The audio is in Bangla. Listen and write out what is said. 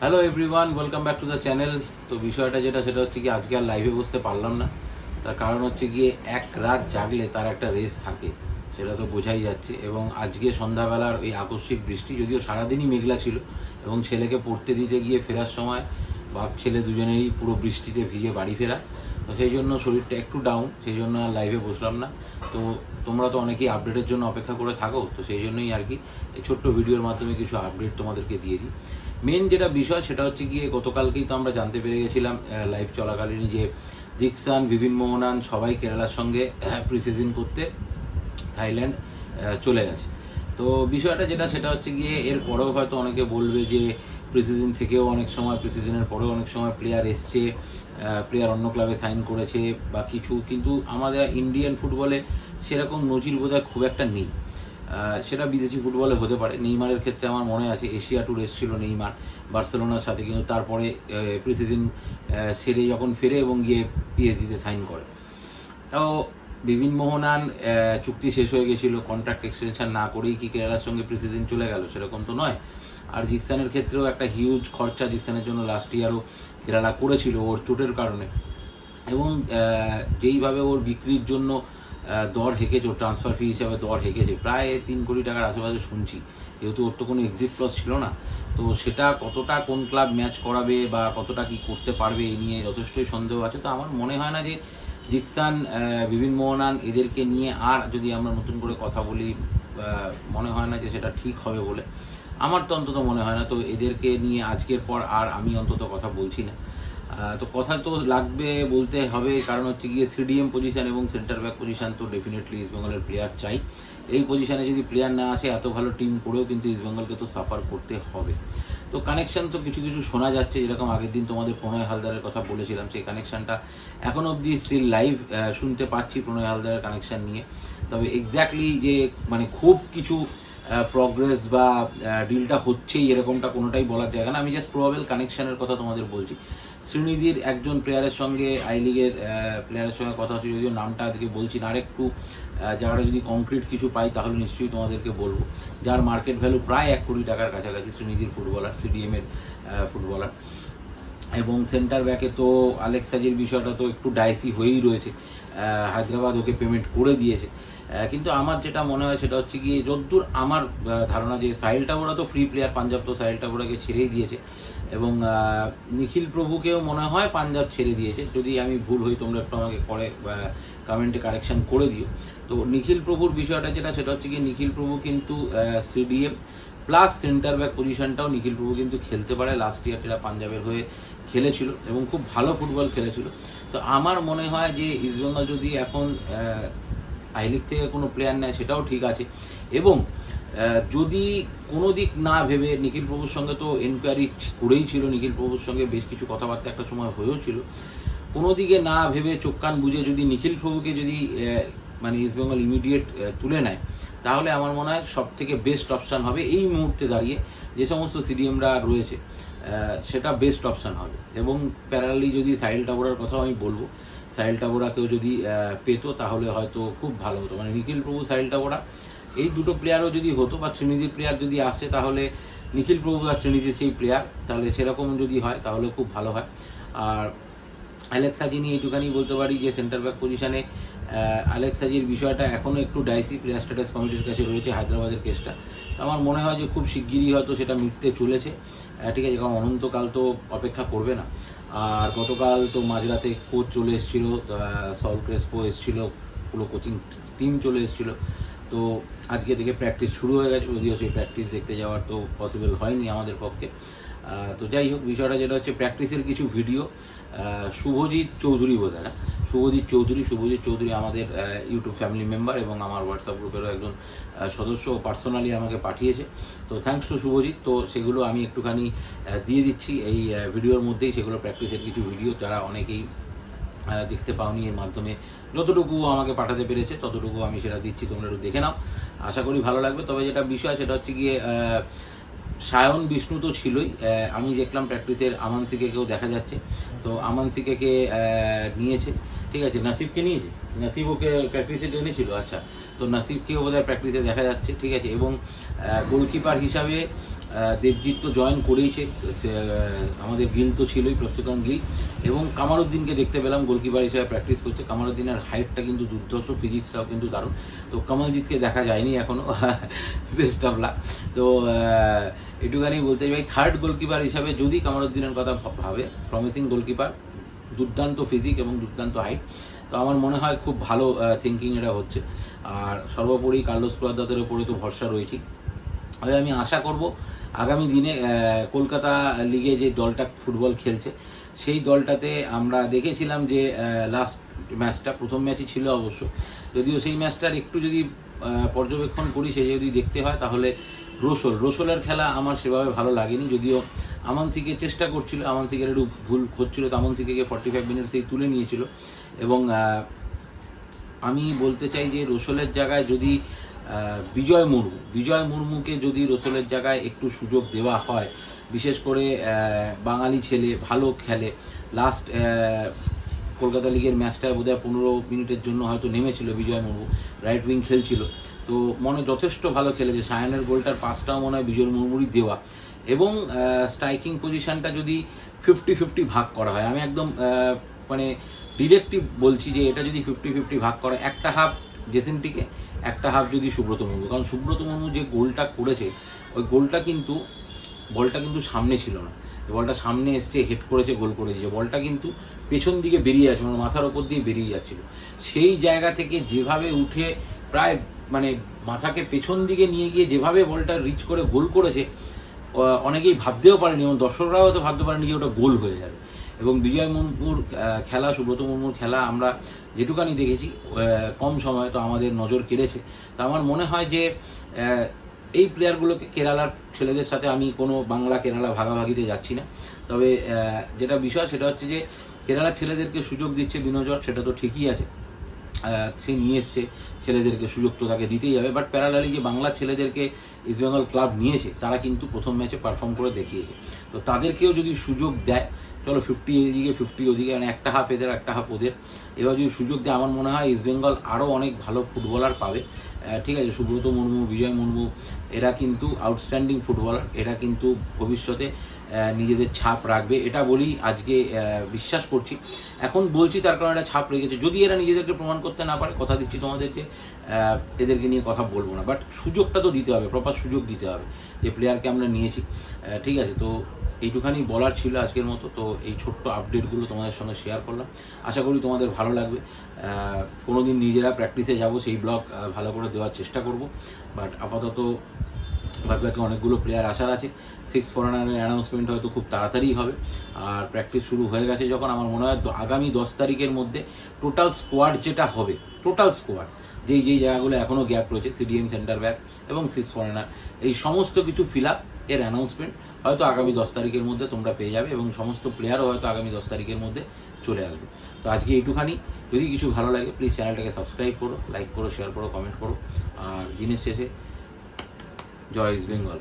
Hello everyone, welcome back to the channel. তো বিষয়টা সেটা হচ্ছে কি, আজকে আর লাইভে বসতে পারলাম না। তার কারণ হচ্ছে গিয়ে এক রাত জাগলে তার একটা রেস থাকে, সেটা তো বোঝাই যাচ্ছে। এবং আজকে সন্ধ্যাবেলার ওই আকস্মিক বৃষ্টি, যদিও সারাদিনই মেঘলা ছিল, এবং ছেলেকে পড়তে দিতে গিয়ে ফেরার সময় বাপ ছেলে দুজনেরই পুরো বৃষ্টিতে ভিজে বাড়ি ফেরা। তো সেই জন্য শরীরটা একটু ডাউন, সেই জন্য আর লাইভে বসলাম না। তো তোমরা তো অনেকেই আপডেটের জন্য অপেক্ষা করে থাকো, তো সেই জন্যই আর কি এই ছোট্ট ভিডিওর মাধ্যমে কিছু আপডেট তোমাদেরকে দিয়ে দিই। মেন যেটা বিষয় সেটা হচ্ছে গিয়ে, গতকালকেই তো আমরা জানতে পেরে গেছিলাম লাইভ চলাকালীনই যে জিকসান, বিভিন মোহনান সবাই কেরালার সঙ্গে প্রিসিজন করতে থাইল্যান্ড চলে গেছে। তো বিষয়টা সেটা হচ্ছে গিয়ে, এর পরেও হয়তো অনেকে বলবে যে প্রিসিজন থেকেও অনেক সময়, প্রিসিজনের পরেও অনেক সময় প্লেয়ার এসছে, প্লেয়ার অন্য ক্লাবে সাইন করেছে বা কিছু, কিন্তু আমাদের ইন্ডিয়ান ফুটবলে সেরকম নজির বোধহয় খুব একটা নেই। সেটা বিদেশি ফুটবলে হতে পারে। নেইমারের ক্ষেত্রে আমার মনে আছে এশিয়া ট্যুর এসেছিল নেইমার বার্সেলোনার সাথে, কিন্তু তারপরে প্রিসিজন সেরে যখন ফেরে এবং গিয়ে পিএসজিতে সাইন করে। তাও বিভিন মোহনান চুক্তি শেষ হয়ে গেছিলো, কন্ট্রাক্ট এক্সটেনশন না করেই কি কেরালার সঙ্গে প্রিসিজন চলে গেল? সেরকম তো নয়। আর জিকসানের ক্ষেত্রেও একটা হিউজ খরচা জিকসানের জন্য লাস্ট ইয়ারও কেরালা করেছিল ওর চোটের কারণে। এবং যেইভাবে ওর বিক্রির জন্য দর হেঁকেছে, ওর ট্রান্সফার ফি হিসাবে দর হেঁকেছে প্রায় 3 কোটি টাকার আশেপাশে শুনছি, যেহেতু ওর তো কোনো এক্সিট ক্লজ ছিল না। তো সেটা কতটা কোন ক্লাব ম্যাচ করাবে বা কতটা কি করতে পারবে, এই নিয়ে যথেষ্টই সন্দেহ আছে। তো আমার মনে হয় না যে জিকসান, বিভিন মোহনান এদেরকে নিয়ে আর যদি আমরা নতুন করে কথা বলি, মনে হয় না যে সেটা ঠিক হবে বলে। আমার তো অন্তত মনে হয় না। তো এদেরকে নিয়ে আজকের পর আর আমি অন্তত কথা বলছি না। তো কথা তো লাগবে, বলতে হবে, কারণ হচ্ছে গিয়ে সিডিএম পজিশন এবং সেন্টার ব্যাক পজিশন তো ডেফিনেটলি ইস্টবেঙ্গলের প্লেয়ার চাই। এই পজিশনে যদি প্লেয়ার না আসে, এত ভালো টিম করেও কিন্তু ইস্টবেঙ্গলকে তো সাফার করতে হবে। তো কানেকশন তো কিছু কিছু শোনা যাচ্ছে, যেরকম আগের দিন তোমাদের প্রণয় হালদারের কথা বলেছিলাম, সেই কানেকশানটা এখন অবধি স্টিল লাইভ শুনতে পাচ্ছি প্রণয় হালদারের কানেকশান নিয়ে। তবে এক্স্যাক্টলি যে মানে খুব কিছু প্রগ্রেস বা ডিলটা হচ্ছেই এরকমটা কোনোটাই বলার জায়গা না। আমি জাস্ট প্রবাবেল কানেকশানের কথা তোমাদের বলছি। শ্রীনিধির একজন প্লেয়ারের সঙ্গে, আই লিগের প্লেয়ারের সঙ্গে কথা হচ্ছে, যদিও নামটা আজকে বলছি না, আরেকটু জায়গাটা যদি কংক্রিট কিছু পাই তাহলে নিশ্চয়ই তোমাদেরকে বলবো। যার মার্কেট ভ্যালু প্রায় 1 কোটি টাকার কাছাকাছি, শ্রীনিধির ফুটবলার, সিডিএমের ফুটবলার। এবং সেন্টার ব্যাকে তো আলেক্স সাজির বিষয়টা তো একটু ডাইসি হয়েই রয়েছে। হায়দ্রাবাদ ওকে পেমেন্ট করে দিয়েছে, কিন্তু আমার যেটা মনে হয় সেটা হচ্ছে গিয়ে, যদ্দূর আমার ধারণা, যে সাহিল টাবোরা তো ফ্রি প্লেয়ার, পাঞ্জাব তো সাহিল টাবোরাকে ছেড়েই দিয়েছে। এবং নিখিল প্রভুকেও মনে হয় পাঞ্জাব ছেড়ে দিয়েছে। যদি আমি ভুল হই তোমরা একটু আমাকে পরে কমেন্টে কারেকশন করে দিও। তো নিখিল প্রভুর বিষয়টা সেটা হচ্ছে গিয়ে, নিখিল প্রভু কিন্তু সিডিএম প্লাস সেন্টার ব্যাক পজিশনটাও নিখিল প্রভু কিন্তু খেলতে পারে। লাস্ট ইয়ার এরা পাঞ্জাবের হয়ে খেলেছিল এবং খুব ভালো ফুটবল খেলেছিল। তো আমার মনে হয় যে ইস্টবেঙ্গল যদি এখন আই লিগ থেকে কোনো প্লেয়ার নেয় সেটাও ঠিক আছে। এবং যদি কোনো দিক না ভেবে, নিখিল প্রভুর সঙ্গে তো এনকোয়ারি করেই ছিল, নিখিল প্রভুর সঙ্গে বেশ কিছু কথাবার্তা একটা সময় হয়েও ছিল, কোনো দিকে না ভেবে চোখ কান বুঝে যদি নিখিল প্রভুকে যদি মানে ইস্টবেঙ্গল ইমিডিয়েট তুলে নেয়, তাহলে আমার মনে হয় সব থেকে বেস্ট অপশান হবে এই মুহূর্তে দাঁড়িয়ে যে সমস্ত সিডিএমরা রয়েছে, সেটা বেস্ট অপশান হবে। এবং প্যারালি যদি সাহিল টাবোরার কথাও আমি বলবো, সাহিল টাবোরাকেও যদি পেতো তাহলে হয়তো খুব ভালো হতো। মানে নিখিল প্রভু, সাহিল টাবোরা, এই দুটো প্লেয়ারও যদি হতো, বা শ্রীনিধির প্লেয়ার যদি আসে, তাহলে নিখিল প্রভু আর শ্রীনিধির সেই প্লেয়ার, তাহলে সেরকম যদি হয় তাহলে খুব ভালো হয়। আর আলেক্স সাজি নিয়ে এইটুখানি বলতে পারি যে সেন্টার ব্যাক পজিশনে আলেক্স সাজির বিষয়টা এখনও একটু ডাইসি, প্লেয়ার স্ট্যাটাস কমিটির কাছে রয়েছে হায়দ্রাবাদের কেসটা। তো আমার মনে হয় যে খুব শিগগিরই হয়তো সেটা মিটতে চলেছে, ঠিক আছে, কারণ অনন্তকাল তো অপেক্ষা করবে না। আর গতকাল তো মাঝরাতে কোচ চলে এসেছিলো, সল ক্রেসপো এসেছিলো, পুরো কোচিং টিম চলে এসেছিলো। তো আজকে থেকে প্র্যাকটিস শুরু হয়ে গেছে, যদিও সেই প্র্যাকটিস দেখতে যাওয়ার তো পসিবল হয়নি আমাদের পক্ষে। তো যাই হোক, বিষয়টা হচ্ছে প্র্যাকটিসের কিছু ভিডিও শুভজিৎ চৌধুরী বোধহয় না, শুভজিৎ চৌধুরী আমাদের ইউটিউব ফ্যামিলি মেম্বার এবং আমার হোয়াটসঅ্যাপ গ্রুপেরও একজন সদস্য, পার্সোনালি আমাকে পাঠিয়েছে। তো থ্যাঙ্কস টু শুভজিৎ। তো সেগুলো আমি একটুখানি দিয়ে দিচ্ছি এই ভিডিওর মধ্যেই, সেগুলো প্র্যাকটিসের কিছু ভিডিও, যারা অনেকেই দেখতে পাওনি, এর মাধ্যমে যতটুকু আমাকে পাঠাতে পেরেছে ততটুকু আমি সেটা দিচ্ছি, তোমরা একটু দেখে নাও, আশা করি ভালো লাগবে। তবে যেটা বিষয় সেটা হচ্ছে গিয়ে, সায়ন বিষ্ণু তো ছিলই, আমি দেখলাম প্র্যাকটিসের আমান সিকেকেও দেখা যাচ্ছে। তো আমান সিকেকে নিয়েছে, ঠিক আছে, নাসিবকে নিয়েছে, নাসিব ওকে প্র্যাকটিসে টেনেছিল, আচ্ছা। তো নাসিবকেও বোধহয় প্র্যাকটিসে দেখা যাচ্ছে, ঠিক আছে। এবং গোলকিপার হিসাবে দেবজিৎ তো জয়েন করেইছে, আমাদের গিল তো ছিলই, প্রত্যেকান গিল, এবং কামারুদ্দিনকে দেখতে পেলাম গোলকিপার হিসেবে প্র্যাকটিস করছে। কামারুদ্দিনের হাইটটা কিন্তু দুর্ধর্ষ, ফিজিক্সটাও কিন্তু দারুণ। তো কমলজিৎকে দেখা যায়নি এখনও, বেস্ট অফ লাক। তো এটুখানি বলতে চাই, থার্ড গোলকিপার হিসাবে যদি কামারুদ্দিনের কথা ভাবে, প্রমিসিং গোলকিপার, দুর্দান্ত ফিজিক এবং দুর্দান্ত হাইট। তো আমার মনে হয় খুব ভালো থিঙ্কিং এটা হচ্ছে। আর সর্বোপরি কার্লোস কুয়াদ্রাতের ওপরে তো ভরসা রয়েছে। তবে আমি আশা করব আগামী দিনে কলকাতা লিগে যে দলটা ফুটবল খেলছে, সেই দলটাতে আমরা দেখেছিলাম যে লাস্ট ম্যাচটা, প্রথম ম্যাচই ছিল অবশ্য, যদিও সেই ম্যাচটার একটু যদি পর্যবেক্ষণ করি, সে যদি দেখতে হয় তাহলে রোসলের খেলা আমার সেভাবে ভালো লাগেনি। যদিও আমানসিকে চেষ্টা করছিল, আমানসিকের একটু ভুল হচ্ছিল, তো আমানসিকে 45 মিনিটসেই তুলে নিয়েছিল। এবং আমি বলতে চাই যে রোসলের জায়গায় যদি বিজয় মুর্মুকে যদি রোসলের জায়গায় একটু সুযোগ দেওয়া হয়, বিশেষ করে বাঙালি ছেলে, ভালো খেলে। লাস্ট কলকাতা লিগের ম্যাচটায় বোধহয় 15 মিনিটের জন্য হয়তো নেমেছিল বিজয় মুর্মু, রাইট উইং খেলছিল, তো মনে যথেষ্ট ভালো খেলেছে। সায়নের গোলটার পাসটাও মনে হয় বিজয় মুর্মুরই দেওয়া। এবং স্ট্রাইকিং পজিশনটা যদি 50-50 ভাগ করা হয়, আমি একদম মানে ডিরেক্টিভ বলছি যে এটা যদি 50-50 ভাগ করা, একটা হাফ জেসিনটিকে, একটা হাফ যদি সুব্রত মুর্মু, কারণ সুব্রত মুর্মু যে গোলটা করেছে, ওই গোলটা কিন্তু বলটা কিন্তু সামনে ছিল না, বলটা সামনে এসছে, হেড করেছে, গোল করে দিয়েছে। বলটা কিন্তু পেছন দিকে বেরিয়ে যাচ্ছে, মানে মাথার ওপর দিয়ে বেরিয়ে যাচ্ছিল। সেই জায়গা থেকে যেভাবে উঠে প্রায় মানে মাথাকে পেছন দিকে নিয়ে গিয়ে যেভাবে বলটা রিচ করে গোল করেছে, অনেকেই ভাবতেও পারেনি, এবং দর্শকরাও হয়তো ভাবতে পারেনি যে ওটা গোল হয়ে যাবে। এবং বিজয় মুর্মুর খেলা, সুব্রত মুর্মুর খেলা আমরা যেটুকানি দেখেছি কম সময়ে, তো আমাদের নজর কেড়েছে। তো আমার মনে হয় যে এই প্লেয়ারগুলোকে, কেরালার ছেলেদের সাথে আমি কোনো বাংলা কেরালা ভাগাভাগিতে যাচ্ছি না, তবে যেটা বিষয় সেটা হচ্ছে যে কেরালার ছেলেদেরকে সুযোগ দিচ্ছে বিনোদ, সেটা তো ঠিকই আছে, সে নিয়ে এসছে ছেলেদেরকে, সুযোগ তো তাকে দিতেই হবে। বাট প্যারালালি যে বাংলার ছেলেদেরকে ইস্টবেঙ্গল ক্লাব নিয়েছে, তারা কিন্তু প্রথম ম্যাচে পারফর্ম করে দেখিয়েছে। তো তাদেরকেও যদি সুযোগ দেয়, চলো 50 এদিকে 50 ওদিকে, মানে একটা হাফ এদের একটা হাফ ওদের, এবার যদি সুযোগ দেয়, আমার মনে হয় ইস্টবেঙ্গল আরও অনেক ভালো ফুটবলার পাবে। ঠিক আছে, সুব্রত মুর্মু, বিজয় মুর্মু, এরা কিন্তু আউটস্ট্যান্ডিং ফুটবলার, এরা কিন্তু ভবিষ্যতে নিজেদের ছাপ রাখবে, এটা বলি আজকে বিশ্বাস করছি। এখন বলছি তার কারণে এটা ছাপ রেখেছে। যদি এরা নিজেদেরকে প্রমাণ করতে না পারে, কথা দিচ্ছি তোমাদেরকে, এদেরকে নিয়ে কথা বলবো না। বাট সুযোগটা তো দিতে হবে, প্রপার সুযোগ দিতে হবে, যে প্লেয়ারকে আমরা নিয়েছি। ঠিক আছে, তো এইটুখানি বলার ছিল আজকের মতো। তো এই ছোট্ট আপডেটগুলো তোমাদের সঙ্গে শেয়ার করলাম, আশা করি তোমাদের ভালো লাগবে। কোনো দিন নিজেরা প্র্যাকটিসে যাব, সেই ব্লগ ভালো করে দেওয়ার চেষ্টা করব। বাট আপাতত বাকি অনেকগুলো প্লেয়ার আসার আছে। 6 ফরেনারের অ্যানাউন্সমেন্ট হয়তো খুব তাড়াতাড়ি হবে। আর প্র্যাকটিস শুরু হয়ে গেছে যখন, আমার মনে হয় আগামী 10 তারিখের মধ্যে টোটাল স্কোয়াড যেটা হবে, টোটাল স্কোয়াড যেই জায়গাগুলো এখনও গ্যাপ রয়েছে, সিডিএম, সেন্টার ব্যাক এবং 6 ফরেনার, এই সমস্ত কিছু ফিল আপ এর অ্যানাউন্সমেন্ট হয়তো আগামী 10 তারিখের মধ্যে তোমরা পেয়ে যাবে, এবং সমস্ত প্লেয়ারও হয়তো আগামী 10 তারিখের মধ্যে চলে আসবে। তো আজকে এইটুখানি। যদি কিছু ভালো লাগে প্লিজ চ্যানেলটাকে সাবস্ক্রাইব করো, লাইক করো, শেয়ার করো, কমেন্ট করো। আর দিনের শেষে জয় ইস্ট বেঙ্গল।